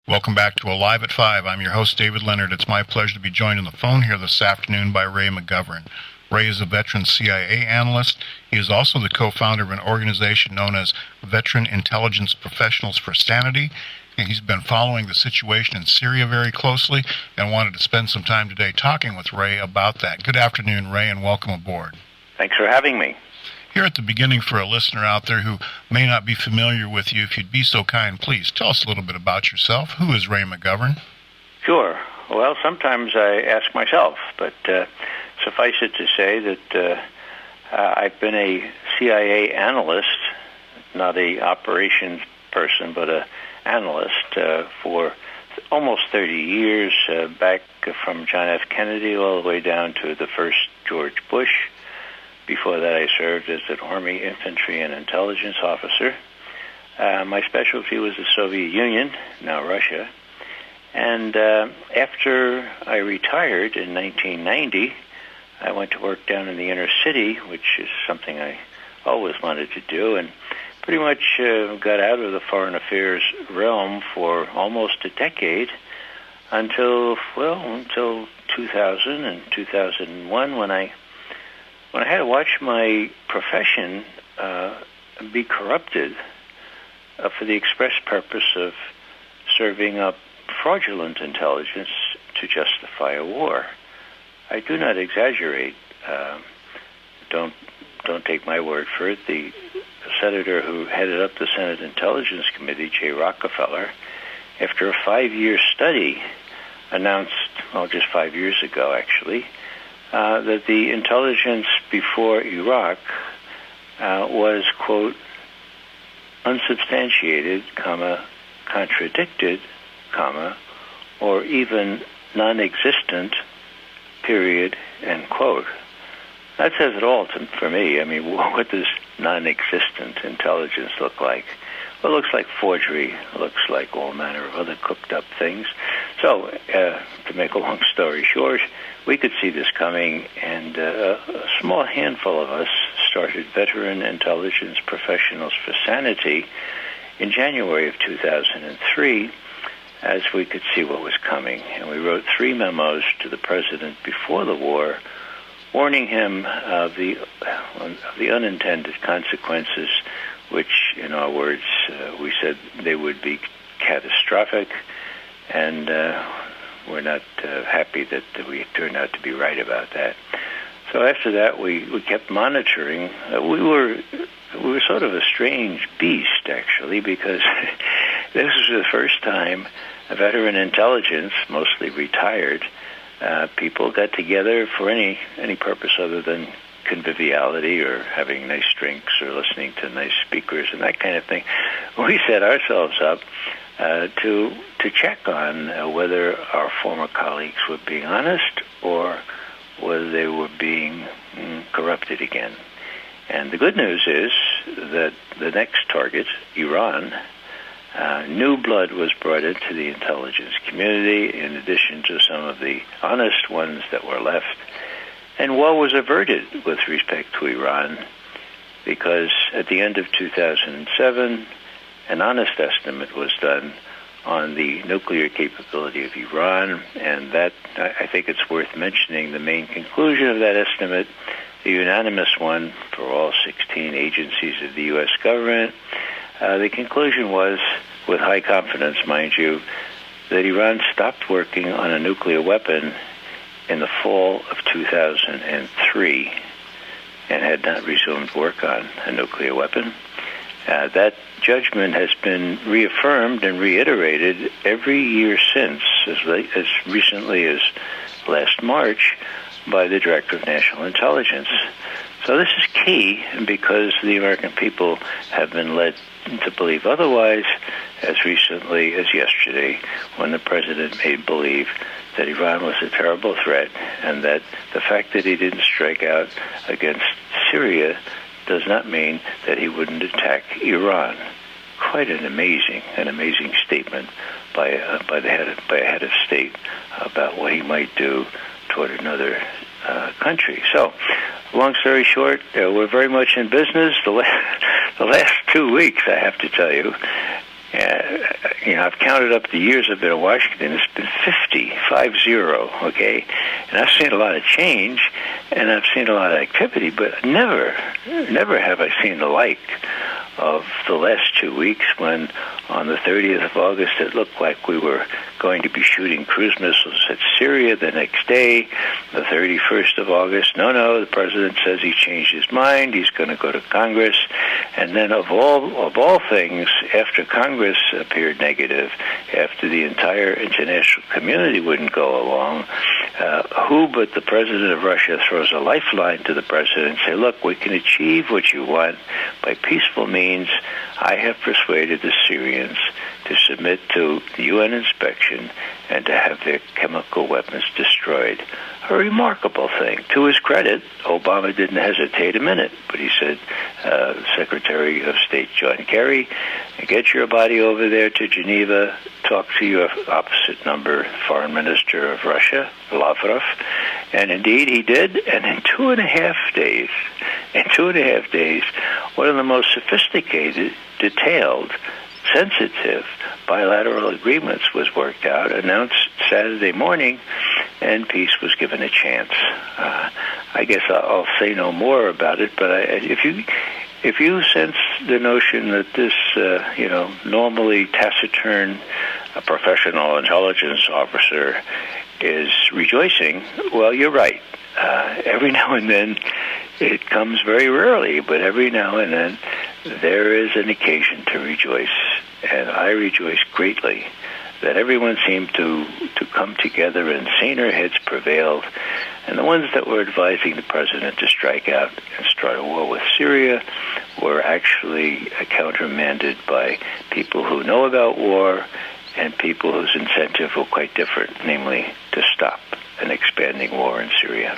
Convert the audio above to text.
Welcome back to Alive at 5. I'm your host, David Leonard. It's my pleasure to be joined on the phone here this afternoon by Ray McGovern. Ray is a veteran CIA analyst. He is also the co-founder of an organization known as Veteran Intelligence Professionals for Sanity. And he's been following the situation in Syria very closely and wanted to spend some time today talking with Ray about that. Good afternoon, Ray, and welcome aboard. Thanks for having me. Here at the beginning, for a listener out there who may not be familiar with you, if you'd be so kind, please tell us a little bit about yourself. Who is Ray McGovern? Sure. Well, sometimes I ask myself, but suffice it to say that I've been a CIA analyst, not a operations person, but a analyst for almost 30 years, back from John F. Kennedy all the way down to the first George Bush. Before that, I served as an Army infantry and intelligence officer. My specialty was the Soviet Union, now Russia. And after I retired in 1990, I went to work down in the inner city, which is something I always wanted to do, and pretty much got out of the foreign affairs realm for almost a decade until 2000 and 2001 when I had to watch my profession be corrupted for the express purpose of serving up fraudulent intelligence to justify a war. I do not exaggerate. Don't take my word for it. The senator who headed up the Senate Intelligence Committee, Jay Rockefeller, after a 5-year study, announced, just 5 years ago actually, that the intelligence before Iraq was, quote, unsubstantiated, contradicted, or even non-existent, period, end quote. That says it all for me. I mean, what does non-existent intelligence look like? Well, it looks like forgery. It looks like all manner of other cooked-up things. So, to make a long story short, we could see this coming, and a small handful of us started Veteran Intelligence Professionals for Sanity in January of 2003, as we could see what was coming. And we wrote 3 memos to the president before the war, warning him of the unintended consequences, which, in our words, we said they would be catastrophic, and we're not happy that we turned out to be right about that. So after that, we kept monitoring. We were sort of a strange beast, actually, because this was the first time a veteran intelligence, mostly retired, people got together for any purpose other than conviviality or having nice drinks or listening to nice speakers and that kind of thing. We set ourselves up to check on whether our former colleagues were being honest or whether they were being corrupted again. And the good news is that the next target, Iran, new blood was brought into the intelligence community in addition to some of the honest ones that were left. And war was averted with respect to Iran because at the end of 2007, an honest estimate was done on the nuclear capability of Iran, and that, I think it's worth mentioning, the main conclusion of that estimate, the unanimous one for all 16 agencies of the U.S. government, the conclusion was, with high confidence, mind you, that Iran stopped working on a nuclear weapon in the fall of 2003 and had not resumed work on a nuclear weapon. That judgment has been reaffirmed and reiterated every year since, as recently as last March, by the Director of National Intelligence. So this is key because the American people have been led to believe otherwise as recently as yesterday when the president made believe that Iran was a terrible threat and that the fact that he didn't strike out against Syria does not mean that he wouldn't attack Iran. Quite an amazing statement by a head of state about what he might do toward another country. So, long story short, we're very much in business. The last 2 weeks, I have to tell you, I've counted up the years I've been in Washington. It's been 50, okay? And I've seen a lot of change, and I've seen a lot of activity, but never have I seen the like of the last 2 weeks when on the 30th of August it looked like we were going to be shooting cruise missiles at Syria. The next day, the 31st of August, no, the president says he changed his mind. He's going to go to Congress. And then of all things, after Congress appeared negative, after the entire international community wouldn't go along, who but the president of Russia throws a lifeline to the president and say, look, we can achieve what you want by peaceful means. I have persuaded the Syrians to submit to UN inspection and to have their chemical weapons destroyed. A remarkable thing. To his credit, Obama didn't hesitate a minute, but he said, Secretary of State John Kerry, get your body over there to Geneva, talk to your opposite number, Foreign Minister of Russia, Lavrov. And indeed he did, and in 2.5 days, one of the most sophisticated, detailed, sensitive bilateral agreements was worked out, announced Saturday morning, and peace was given a chance. I guess I'll say no more about it, but if you sense the notion that this, normally taciturn professional intelligence officer is rejoicing, well, you're right. Every now and then, it comes very rarely, but every now and then there is an occasion to rejoice. And I rejoice greatly that everyone seemed to come together and saner heads prevailed. And the ones that were advising the president to strike out and start a war with Syria were actually countermanded by people who know about war and people whose incentive were quite different, namely to stop an expanding war in Syria.